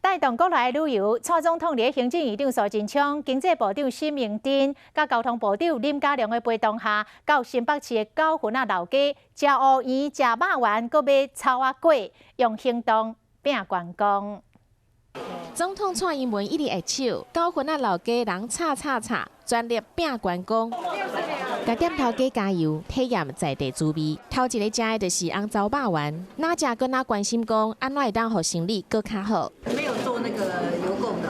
带动国内旅游，蔡总统伫行政院长苏贞昌、经济部长沈明珍、甲交通部长林佳龙的陪同下，到新北市的九份老街食乌圆、食肉圆，搁买草仔粿，用行动拼观光。总统蔡英文一直会手，九份老街人吵，专力拼观光。甲店头家加油，体验在地滋味。头一个食的就是红糟肉圆，哪食搁哪关心讲，安怎会当互生理搁较好。没有做那个油供的。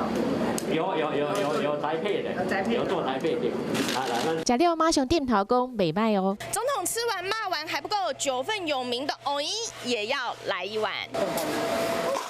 有宅配的，有做宅配的。食了马上点头讲袂歹哦。总统吃完骂完还不够，9份有名的藕衣也要来一碗。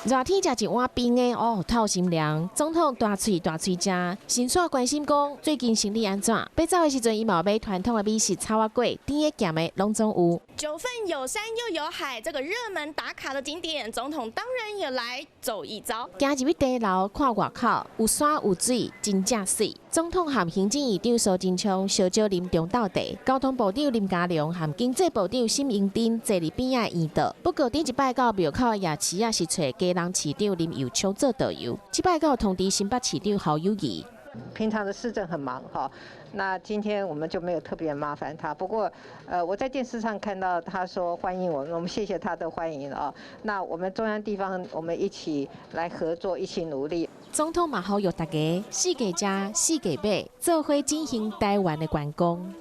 热天食一碗冰的哦，透心凉。总统大喙食，先煞关心讲最近生理安怎？要走的时阵，伊嘛买传统的美食草仔粿，甜的咸的拢总有。9份有山又有海，这个热门打卡的景点，总统当然也来走一遭。行入去地楼看外口，有山有水，真正水。总统和行政院长苏贞昌小酒啉中斗茶，交通部长林佳龙和经济部长沈明珍坐伫边仔圆道。不过顶一摆到庙口夜市是找家人市长林佑昌做导游，这摆到通知新北市长侯友宜。平常的市政很忙哈，那今天我们就没有特别麻烦他。不过，我在电视上看到他说欢迎我们，我们谢谢他的欢迎啊。那我们中央地方我们一起来合作，一起努力。总统嘛呼吁大家四个吃，四个买，做伙进行台湾的观光。